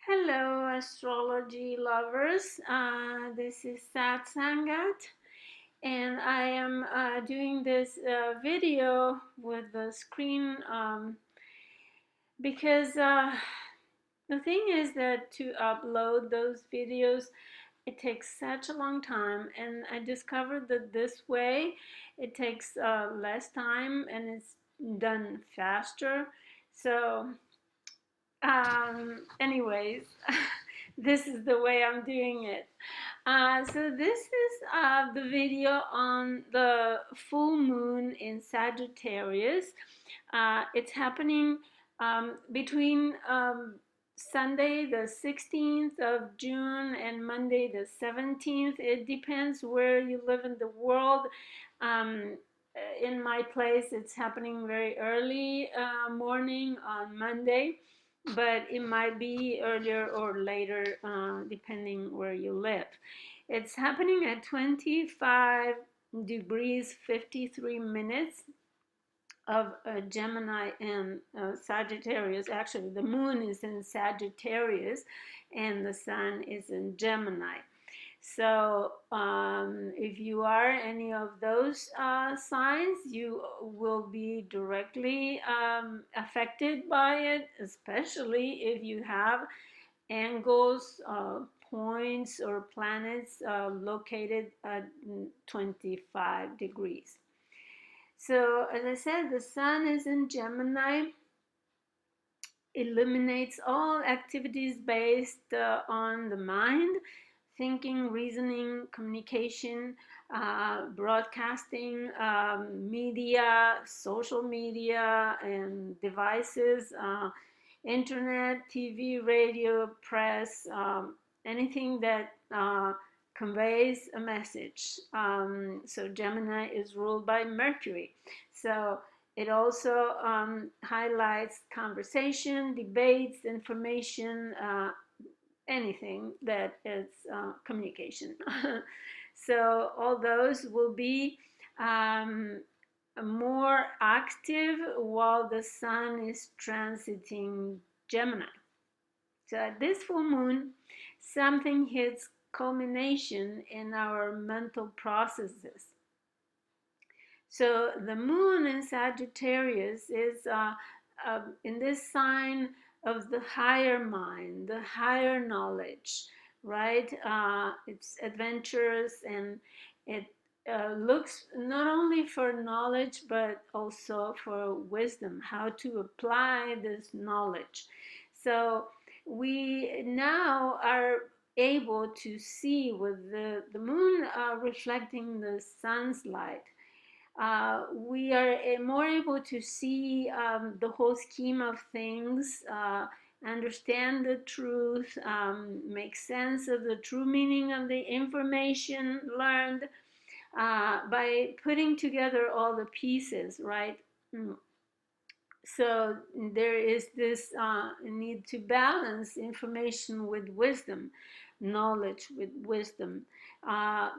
Hello, astrology lovers. This is Sat Sangat, and I am doing this video with the screen because the thing is that to upload those videos, it takes such a long time, and I discovered that this way it takes less time and it's done faster. So anyways, this is the way I'm doing it. So this is the video on the full moon in Sagittarius. It's happening between Sunday the 16th of June and Monday the 17th. It depends where you live in the world. Um, in my place, it's happening very early morning on Monday, but it might be earlier or later depending where you live. It's happening at 25 degrees 53 minutes of Gemini and Sagittarius. Actually, the moon is in Sagittarius and the sun is in Gemini. So, if you are any of those signs, you will be directly affected by it, especially if you have angles, points, or planets located at 25 degrees. So, as I said, the sun is in Gemini, eliminates all activities based on the mind, thinking, reasoning, communication, broadcasting, media, social media, and devices, internet, TV, radio, press, anything that conveys a message. So Gemini is ruled by Mercury. So it also highlights conversation, debates, information, anything that is communication. So all those will be um, more active while the sun is transiting Gemini. So at this full moon, something hits culmination in our mental processes. So the moon in Sagittarius is in this sign of the higher mind, the higher knowledge, right? It's adventurous and it looks not only for knowledge but also for wisdom, how to apply this knowledge. So we now are able to see with the moon reflecting the sun's light, we are more able to see the whole scheme of things, understand the truth, make sense of the true meaning of the information learned by putting together all the pieces, right? So there is this need to balance information with wisdom, knowledge with wisdom, uh,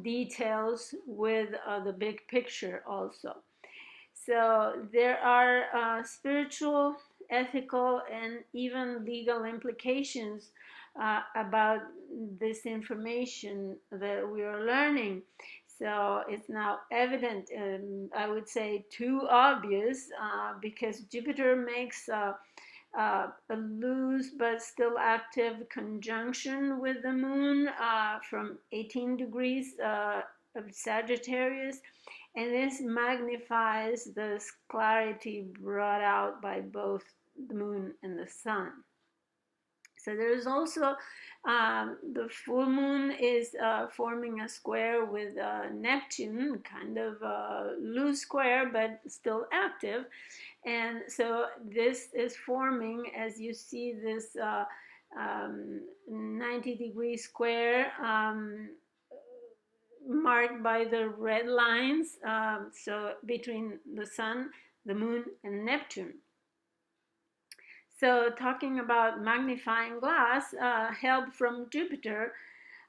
details with the big picture also. So there are spiritual, ethical, and even legal implications about this information that we are learning. So it's now evident, I would say too obvious, because Jupiter makes a loose but still active conjunction with the moon from 18 degrees of Sagittarius, and this magnifies this clarity brought out by both the moon and the sun. So there's also the full moon is forming a square with Neptune, kind of a loose square but still active. And so this is forming, as you see, this 90-degree square marked by the red lines, so between the sun, the moon, and Neptune. So talking about magnifying glass, help from Jupiter,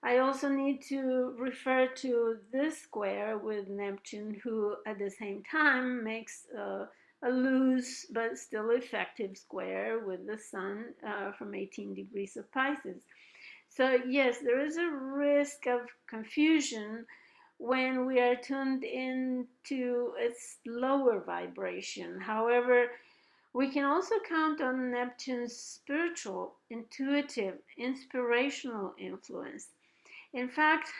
I also need to refer to this square with Neptune, who at the same time makes a a loose but still effective square with the sun from 18 degrees of Pisces. So, yes, there is a risk of confusion when we are tuned into its lower vibration. However, we can also count on Neptune's spiritual, intuitive, inspirational influence. In fact,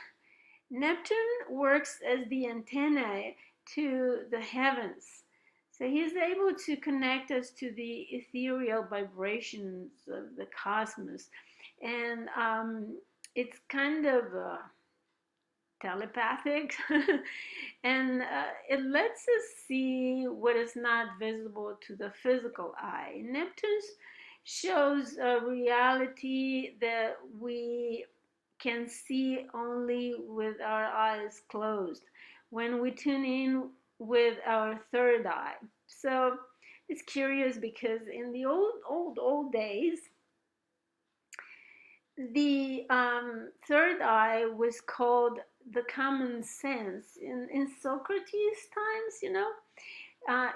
Neptune works as the antenna to the heavens. So he's able to connect us to the ethereal vibrations of the cosmos. And it's kind of telepathic. And it lets us see what is not visible to the physical eye. Neptune shows a reality that we can see only with our eyes closed when we tune in with our third eye. So it's curious because in the old days, the third eye was called the common sense. In Socrates' times,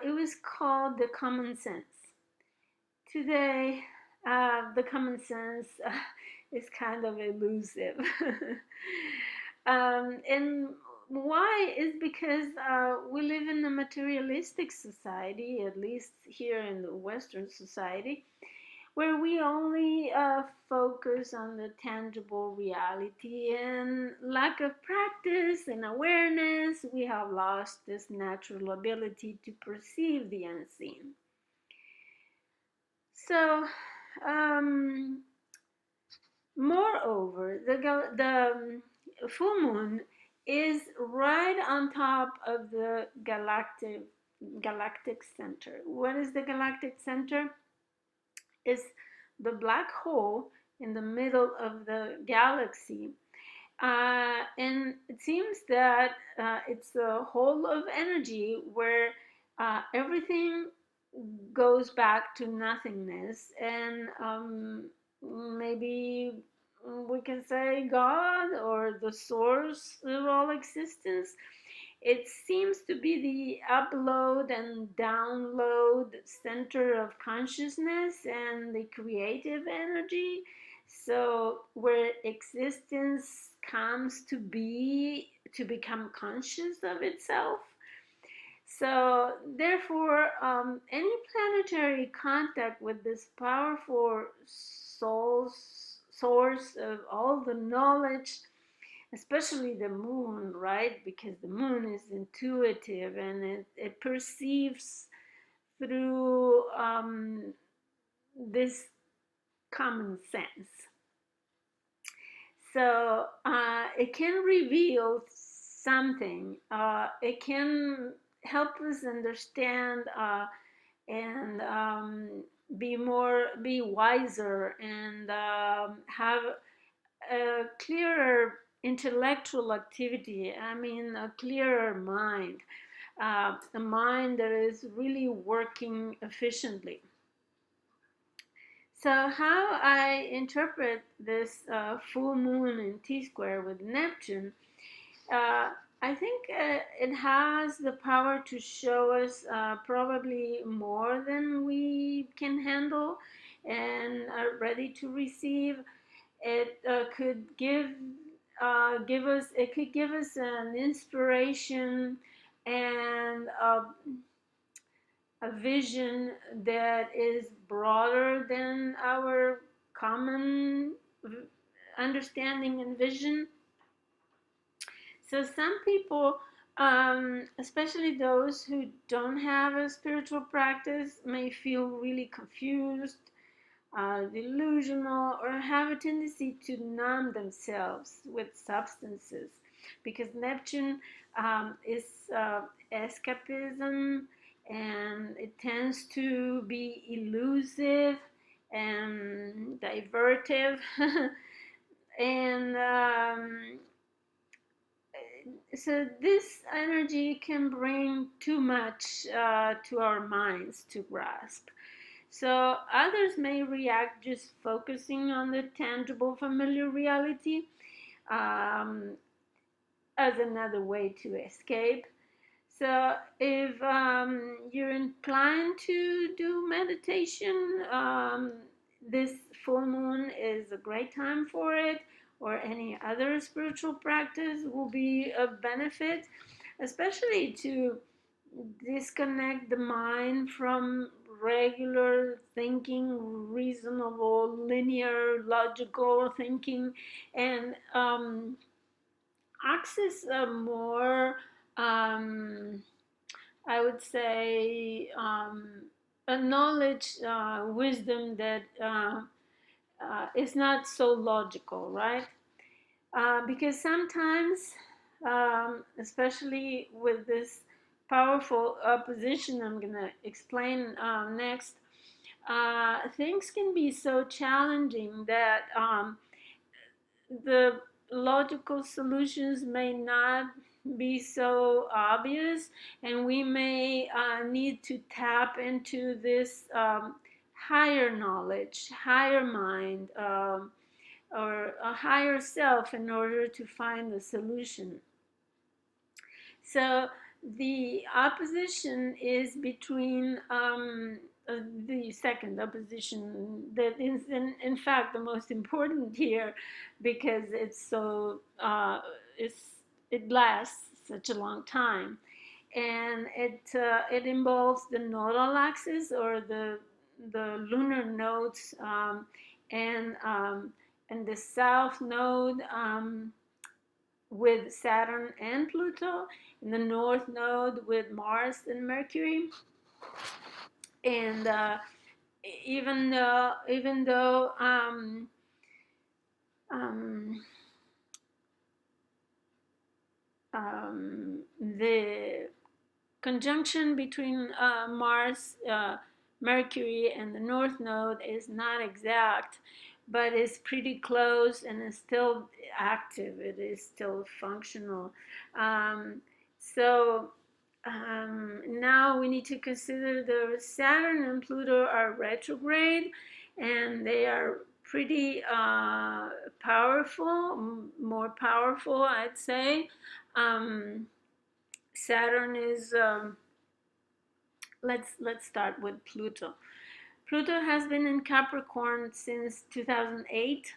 it was called the common sense. Today, the common sense is kind of elusive. And why is because we live in a materialistic society, at least here in the Western society, where we only focus on the tangible reality, and lack of practice and awareness, we have lost this natural ability to perceive the unseen. So, moreover, the full moon is right on top of the galactic center. What is the galactic center? Is the black hole in the middle of the galaxy. And it seems that it's a hole of energy where everything goes back to nothingness, and maybe we can say God or the source of all existence. It seems to be the upload and download center of consciousness and the creative energy. So, where existence comes to be, to become conscious of itself. So, therefore, any planetary contact with this powerful source of all the knowledge, especially the moon, right? Because the moon is intuitive and it perceives through this common sense. So it can reveal something. It can help us understand and be wiser, and have a clearer intellectual activity. I mean, a clearer mind, a mind that is really working efficiently. So, how I interpret this full moon in T square with Neptune, I think it has the power to show us probably more than we can handle and are ready to receive. It could give us an inspiration and a vision that is broader than our common understanding and vision. So some people, especially those who don't have a spiritual practice, may feel really confused, delusional, or have a tendency to numb themselves with substances, because Neptune is escapism, and it tends to be elusive and divertive. And so this energy can bring too much to our minds to grasp. So others may react just focusing on the tangible, familiar reality as another way to escape. So if you're inclined to do meditation, this full moon is a great time for it, or any other spiritual practice will be a benefit, especially to disconnect the mind from regular thinking, reasonable, linear, logical thinking, and access a more, um, I would say, a knowledge, wisdom that is not so logical, right? Because sometimes, especially with this powerful opposition I'm going to explain next, things can be so challenging that the logical solutions may not be so obvious, and we may need to tap into this higher knowledge, higher mind, or a higher self in order to find the solution. So the opposition is between the second opposition that is in fact the most important here, because it lasts such a long time, and it involves the nodal axis, or the lunar nodes, and and the south node, with Saturn and Pluto, in the north node with Mars and Mercury. And even though um, the conjunction between Mars, Mercury, and the North Node is not exact, but is pretty close and is still active. It is still functional. Um, so now we need to consider the Saturn and Pluto are retrograde, and they are pretty powerful, more powerful, I'd say. Saturn is let's start with Pluto. Pluto has been in Capricorn since 2008,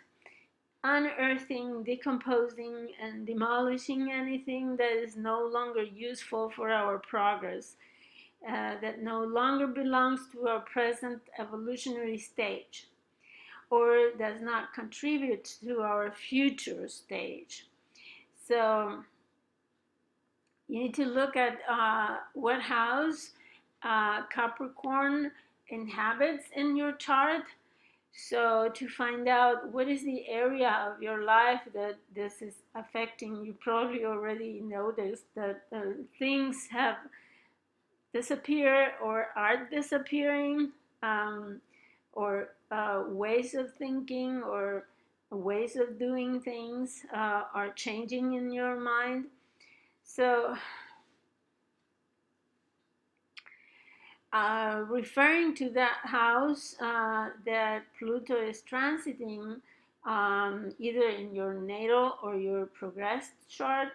unearthing, decomposing, and demolishing anything that is no longer useful for our progress, that no longer belongs to our present evolutionary stage, or does not contribute to our future stage. So you need to look at what house Capricorn inhabits in your chart. So to find out what is the area of your life that this is affecting, you probably already noticed that things have disappeared or are disappearing, or ways of thinking or ways of doing things are changing in your mind. So referring to that house that Pluto is transiting, either in your natal or your progressed chart,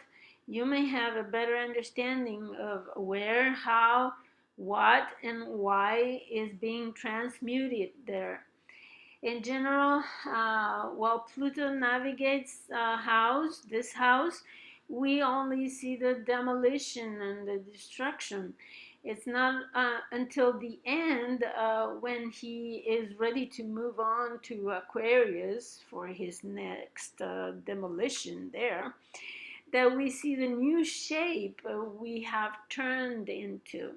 you may have a better understanding of where, how, what, and why is being transmuted there. In general, while Pluto navigates this house, we only see the demolition and the destruction. It's not until the end, when he is ready to move on to Aquarius for his next demolition there, that we see the new shape we have turned into.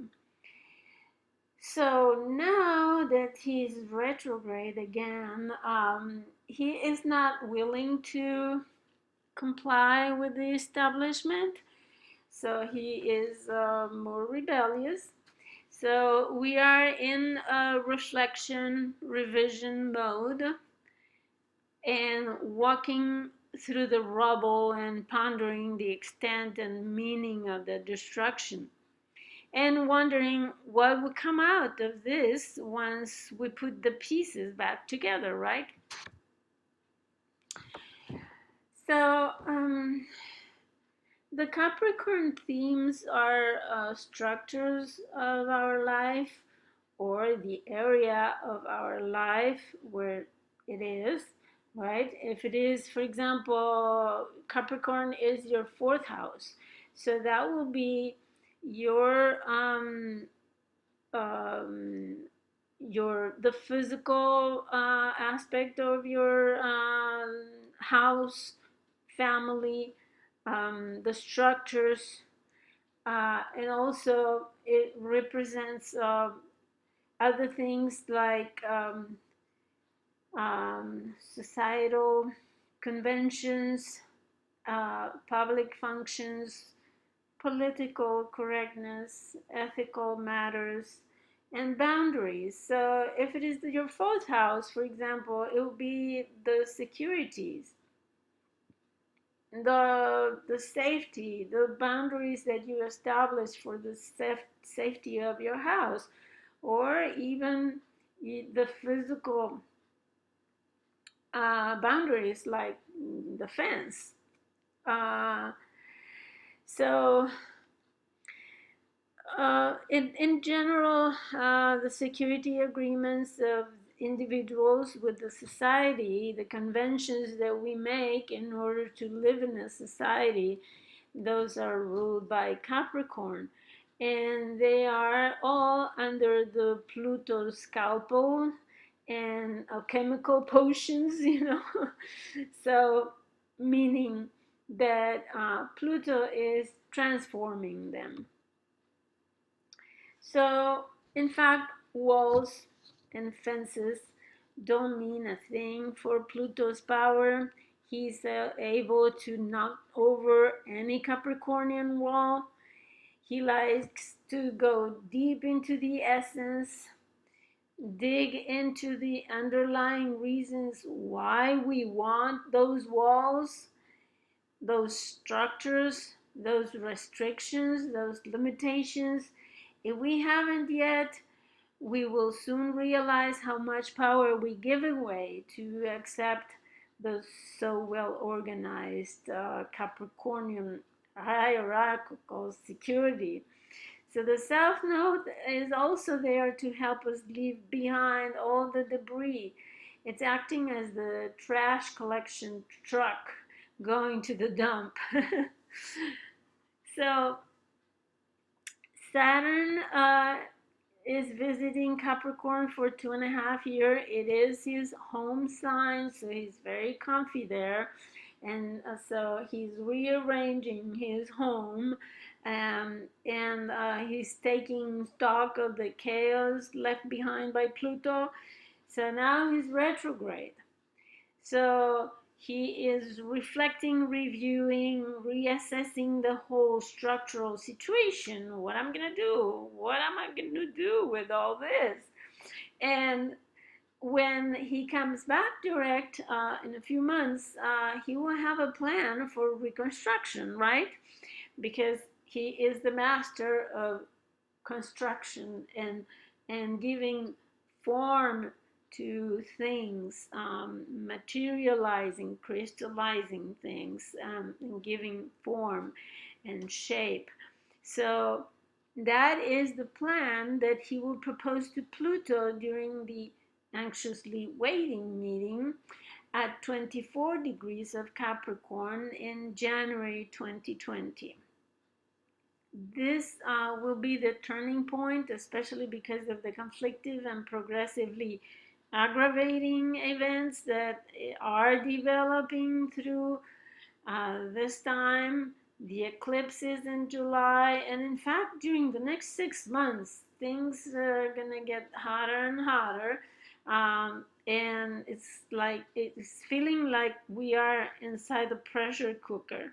So now that he's retrograde again, he is not willing to comply with the establishment. So he is more rebellious. So we are in a reflection, revision mode, and walking through the rubble and pondering the extent and meaning of the destruction, and wondering what would come out of this once we put the pieces back together, right? So The Capricorn themes are structures of our life or the area of our life where it is, right? If it is, for example, Capricorn is your fourth house, so that will be your um, the physical aspect of your house, family, the structures, and also it represents other things like societal conventions, public functions, political correctness, ethical matters, and boundaries. So, if it is your fourth house, for example, it will be the securities, the safety, the boundaries that you establish for the safety of your house, or even the physical boundaries like the fence. Uh, so in general, the security agreements of individuals with the society, the conventions that we make in order to live in a society, those are ruled by Capricorn. And they are all under the Pluto scalpel and chemical potions, so, meaning that Pluto is transforming them. So, in fact, walls and fences don't mean a thing for Pluto's power. He's able to knock over any Capricornian wall. He likes to go deep into the essence, dig into the underlying reasons why we want those walls, those structures, those restrictions, those limitations. If we haven't yet, we will soon realize how much power we give away to accept the so well organized Capricornian hierarchical security. So the South Node is also there to help us leave behind all the debris. It's acting as the trash collection truck going to the dump. So Saturn is visiting Capricorn for 2.5 years. It is his home sign, so he's very comfy there. And so he's rearranging his home, and he's taking stock of the chaos left behind by Pluto. So now he's retrograde. So he is reflecting, reviewing, reassessing the whole structural situation. What I'm going to do? What am I going to do with all this? And when he comes back direct in a few months, he will have a plan for reconstruction, right? Because he is the master of construction and giving form to things, materializing, crystallizing things, and giving form and shape. So that is the plan that he will propose to Pluto during the anxiously waiting meeting at 24 degrees of Capricorn in January 2020. This will be the turning point, especially because of the conflictive and progressively aggravating events that are developing through this time, the eclipses in July, and in fact, during the next 6 months, things are gonna get hotter and hotter. And it's feeling like we are inside a pressure cooker.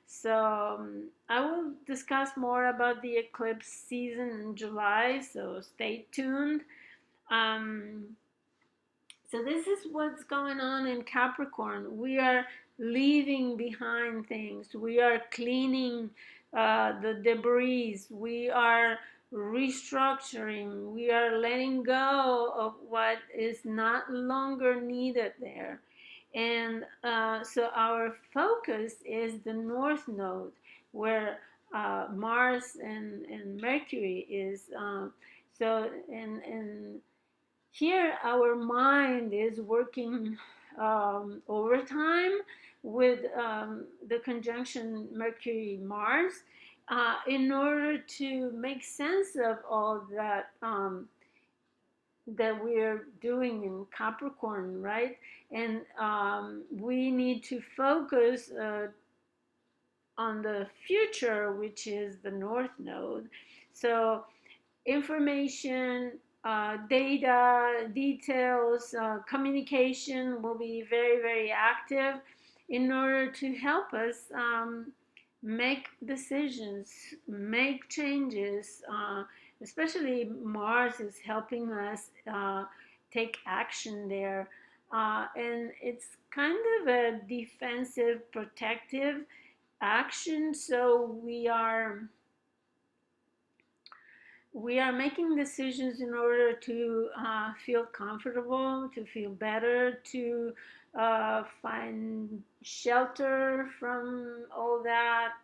So I will discuss more about the eclipse season in July, so stay tuned. Um, so this is what's going on in Capricorn. We are leaving behind things. We are cleaning the debris. We are restructuring. We are letting go of what is not longer needed there. And so our focus is the North Node. where Mars and Mercury is. So, and here our mind is working overtime with the conjunction Mercury Mars in order to make sense of all that that we're doing in Capricorn, right? And we need to focus on the future, which is the North Node. So information, data, details, communication will be very, very active in order to help us make decisions, make changes. Especially Mars is helping us take action there. And it's kind of a defensive, protective action. So we are making decisions in order to feel comfortable, to feel better, to find shelter from all that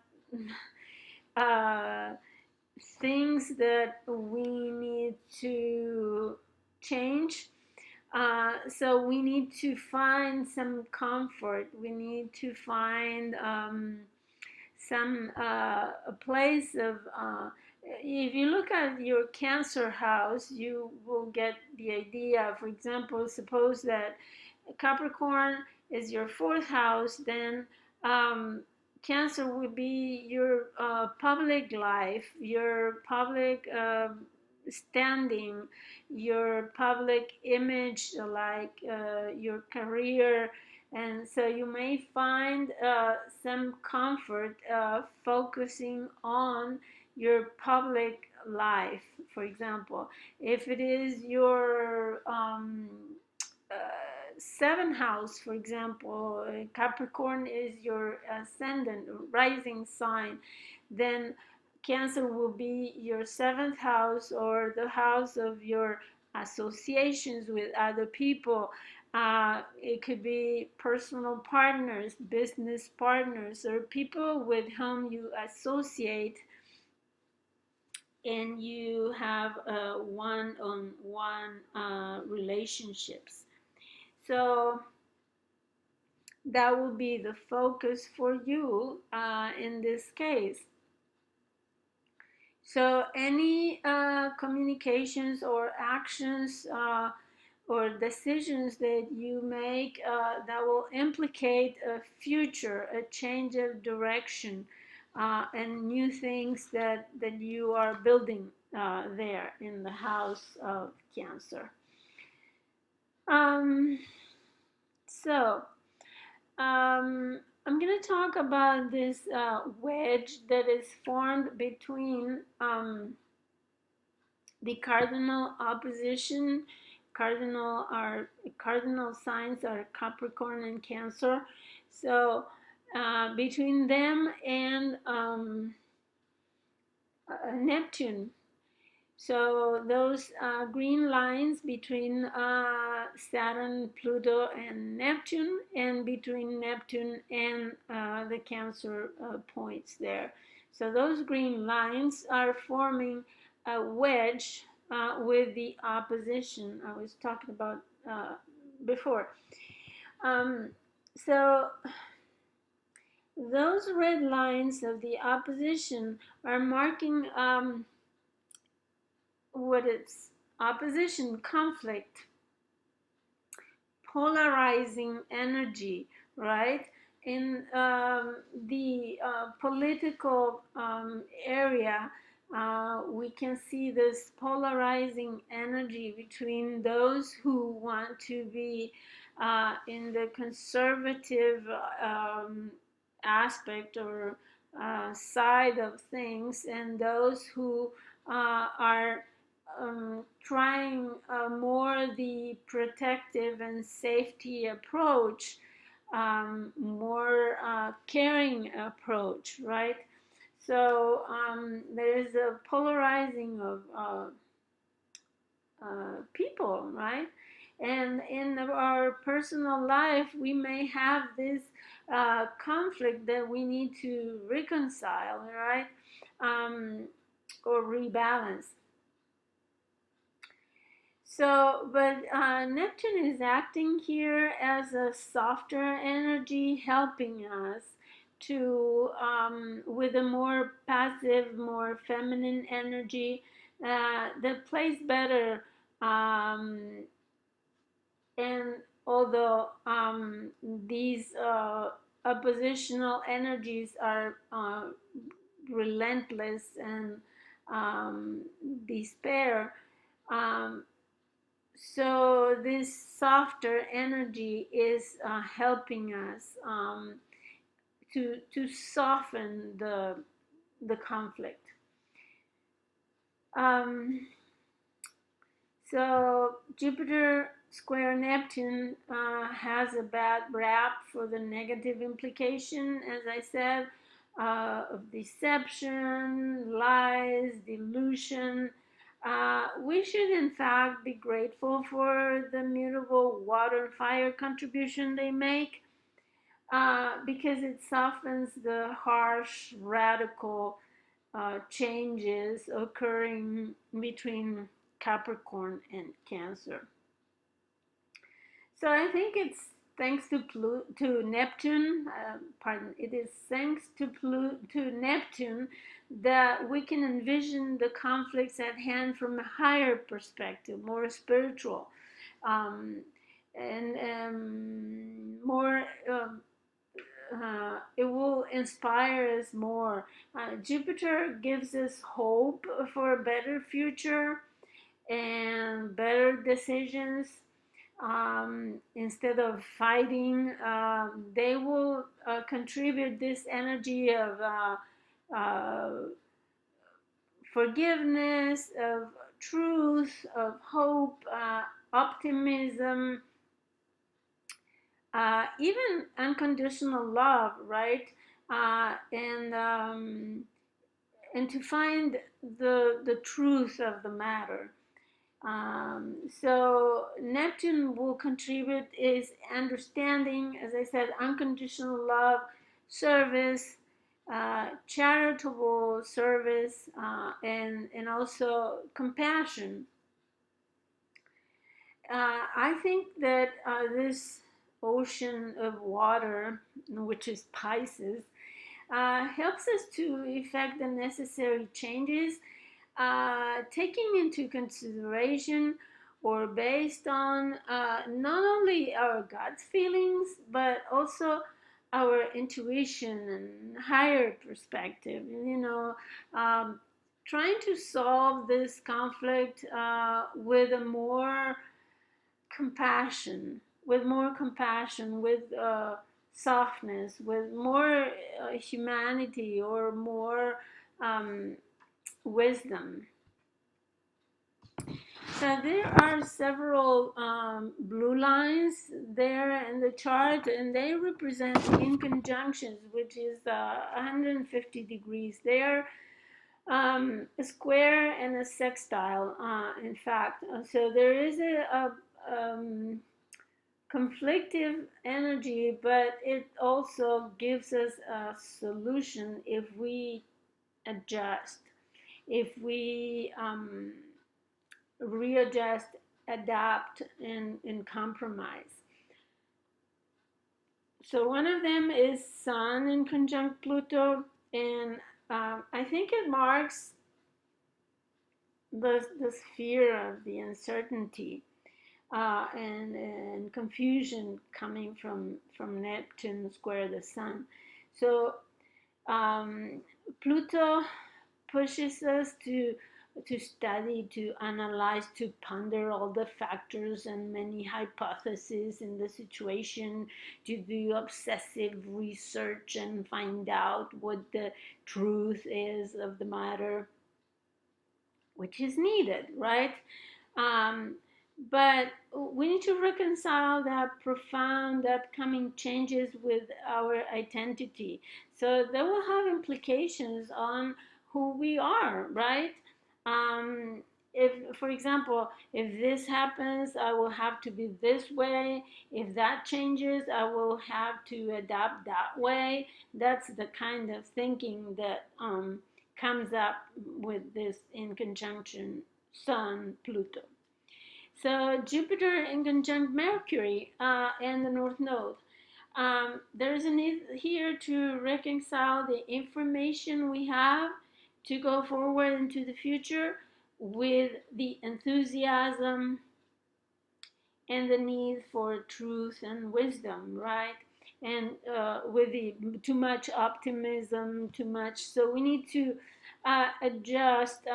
uh, things that we need to change. So we need to find some comfort. We need to find some a place of if you look at your Cancer house, you will get the idea. For example, suppose that Capricorn is your fourth house, then Cancer would be your public life, your public standing, your public image, like your career. And so you may find some comfort focusing on your public life. For example, if it is your uh, seventh house, for example, Capricorn is your ascendant, rising sign, then Cancer will be your seventh house, or the house of your associations with other people. It could be personal partners, business partners, or people with whom you associate and you have one-on-one relationships. So that will be the focus for you in this case. So any communications or actions or decisions that you make that will implicate a future, a change of direction, and new things that you are building there in the house of Cancer. Um, so I'm going to talk about this wedge that is formed between the cardinal opposition. Cardinal signs are Capricorn and Cancer. So between them and Neptune. So those green lines between Saturn, Pluto, and Neptune, and between Neptune and the Cancer points there. So those green lines are forming a wedge with the opposition I was talking about before. So those red lines of the opposition are marking what is opposition, conflict, polarizing energy, right? In the political area, we can see this polarizing energy between those who want to be in the conservative aspect or side of things, and those who are trying more the protective and safety approach, more caring approach, right? So there is a polarizing of people, right? And in our personal life, we may have this conflict that we need to reconcile, right? Or rebalance. So, but Neptune is acting here as a softer energy, helping us to, with a more passive, more feminine energy that plays better. Um, and although these oppositional energies are relentless and despair, um, so this softer energy is helping us to soften the conflict. Um, so Jupiter square Neptune has a bad rap for the negative implication, as I said, of deception, lies, delusion. We should, in fact, be grateful for the mutable water and fire contribution they make because it softens the harsh, radical changes occurring between Capricorn and Cancer. So I think it's thanks to Neptune. Pardon. It is thanks to Neptune that we can envision the conflicts at hand from a higher perspective, more spiritual, um, and more. It will inspire us more. Jupiter gives us hope for a better future and better decisions. Instead of fighting, they will contribute this energy of uh, forgiveness, of truth, of hope, optimism, even unconditional love, right? And to find the truth of the matter. So Neptune will contribute is understanding, as I said, unconditional love, service, charitable service, and also compassion. I think that this ocean of water, which is Pisces, helps us to effect the necessary changes, taking into consideration or based on not only our gut feelings but also our intuition and higher perspective. Trying to solve this conflict with a more compassion, with softness, with more humanity or more um, wisdom. So there are several blue lines there in the chart, and they represent in conjunctions, which is 150 degrees. They are a square and a sextile, in fact. So there is a conflictive energy, but it also gives us a solution if we adjust, if we readjust, adapt, and compromise. So one of them is Sun in conjunct Pluto, and I think it marks the sphere of the uncertainty and confusion coming from Neptune square the Sun. So Pluto pushes us to study, to analyze, to ponder all the factors and many hypotheses in the situation, to do obsessive research and find out what the truth is of the matter, which is needed, right? Um, but we need to reconcile that profound upcoming changes with our identity. So that will have implications on who we are, right? Um, if, for example, if this happens, I will have to be this way. If that changes, I will have to adapt that way. That's the kind of thinking that comes up with this in conjunction Sun Pluto. So Jupiter in conjunct Mercury and the North Node. There's a need here to reconcile the information we have to go forward into the future with the enthusiasm and the need for truth and wisdom, right? And with the too much optimism, too much. So we need to adjust.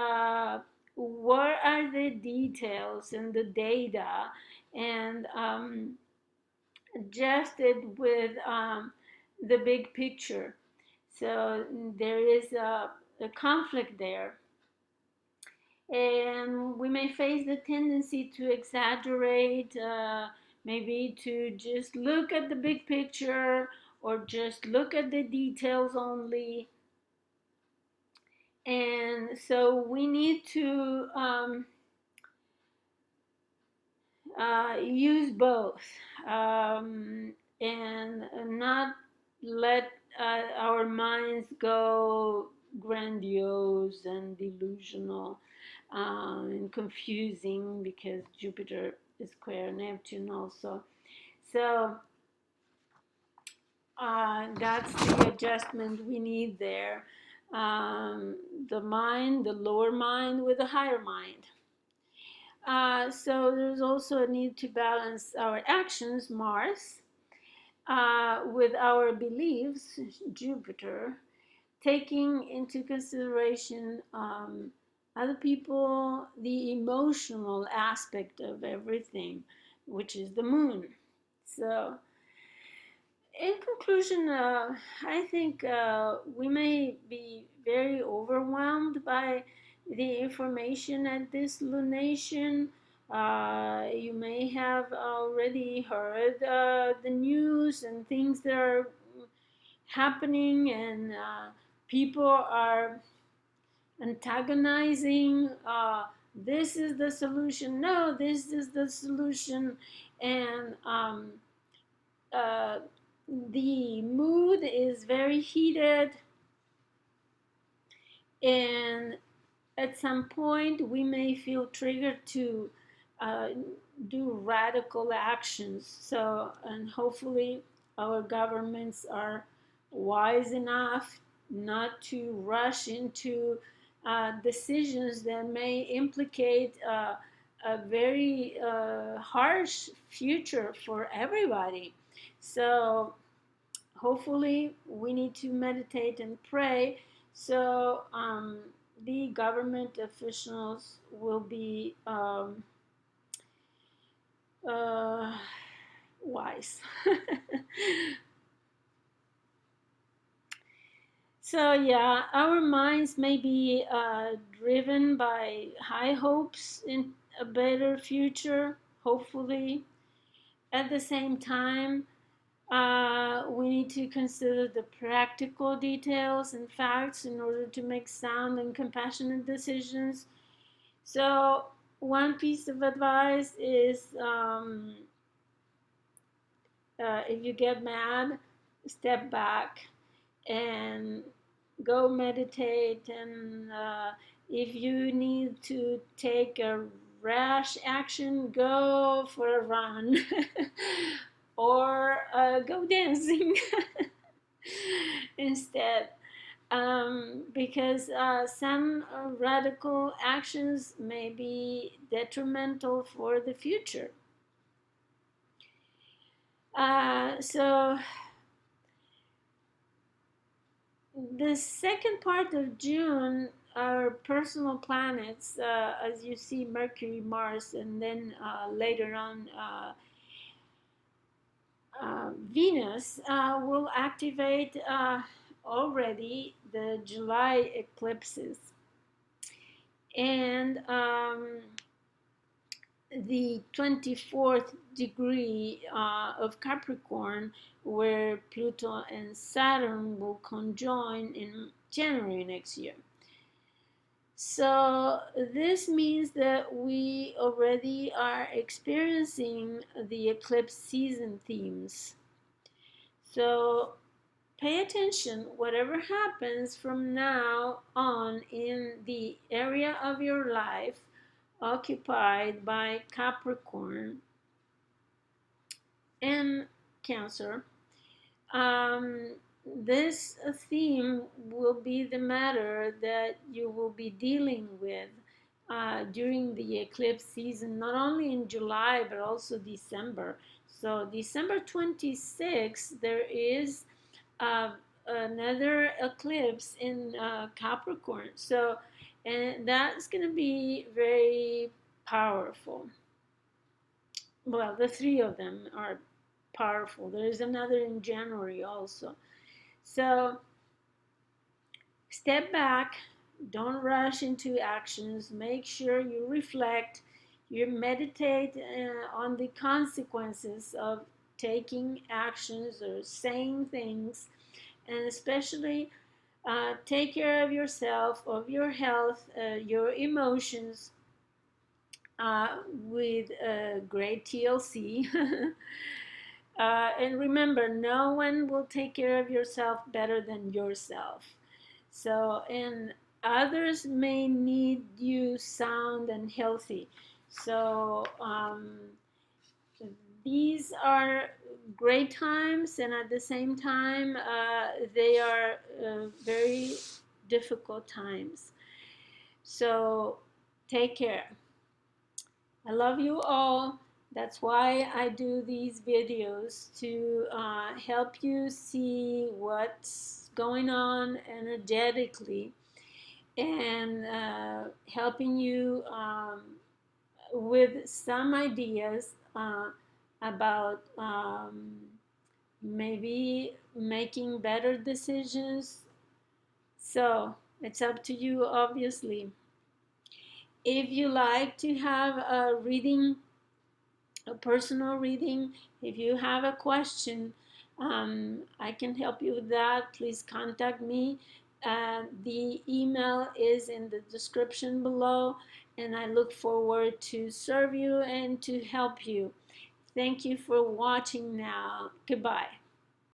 What are the details and the data, and adjust it with the big picture. So there is a conflict there. And we may face the tendency to exaggerate, maybe to just look at the big picture or just look at the details only. And so we need to use both and not let our minds go grandiose and delusional and confusing, because Jupiter is square Neptune also. So that's the adjustment we need there. The mind, the lower mind with the higher mind. So there's also a need to balance our actions, Mars, with our beliefs, Jupiter, taking into consideration other people, the emotional aspect of everything, which is the moon. So, in conclusion, I think we may be very overwhelmed by the information at this lunation. You may have already heard the news and things that are happening, and people are antagonizing. This is the solution. No, this is the solution. And the mood is very heated, and at some point we may feel triggered to uh, do radical actions. So, and hopefully our governments are wise enough not to rush into decisions that may implicate a very harsh future for everybody. So hopefully we need to meditate and pray, so the government officials will be uh, wise. So yeah, our minds may be driven by high hopes in a better future, hopefully. At the same time, we need to consider the practical details and facts in order to make sound and compassionate decisions. So, one piece of advice is if you get mad, step back and go meditate. And if you need to take a rash action, go for a run or go dancing instead. Because some radical actions may be detrimental for the future. So the second part of June are personal planets, as you see Mercury, Mars, and then later on Venus will activate already the July eclipses. And the 24th degree of Capricorn, where Pluto and Saturn will conjoin in January next year. So this means that we already are experiencing the eclipse season themes. So pay attention, whatever happens from now on in the area of your life occupied by Capricorn and Cancer. Um, this theme will be the matter that you will be dealing with during the eclipse season, not only in July but also December. So, December 26th, there is uh, another eclipse in Capricorn. So, and that's going to be very powerful. Well, the three of them are powerful. There is another in January also. So step back, don't rush into actions. Make sure you reflect, you meditate on the consequences of taking actions or saying things, and especially take care of yourself, of your health, your emotions with great TLC. And remember, no one will take care of yourself better than yourself. So, and others may need you sound and healthy. So, these are great times, and at the same time, they are very difficult times. So, take care. I love you all. That's why I do these videos to help you see what's going on energetically and helping you with some ideas about maybe making better decisions. So it's up to you, obviously. If you like to have a reading, a personal reading, if you have a question, I can help you with that. Please contact me. The email is in the description below, and I look forward to serve you and to help you. Thank you for watching now. Goodbye.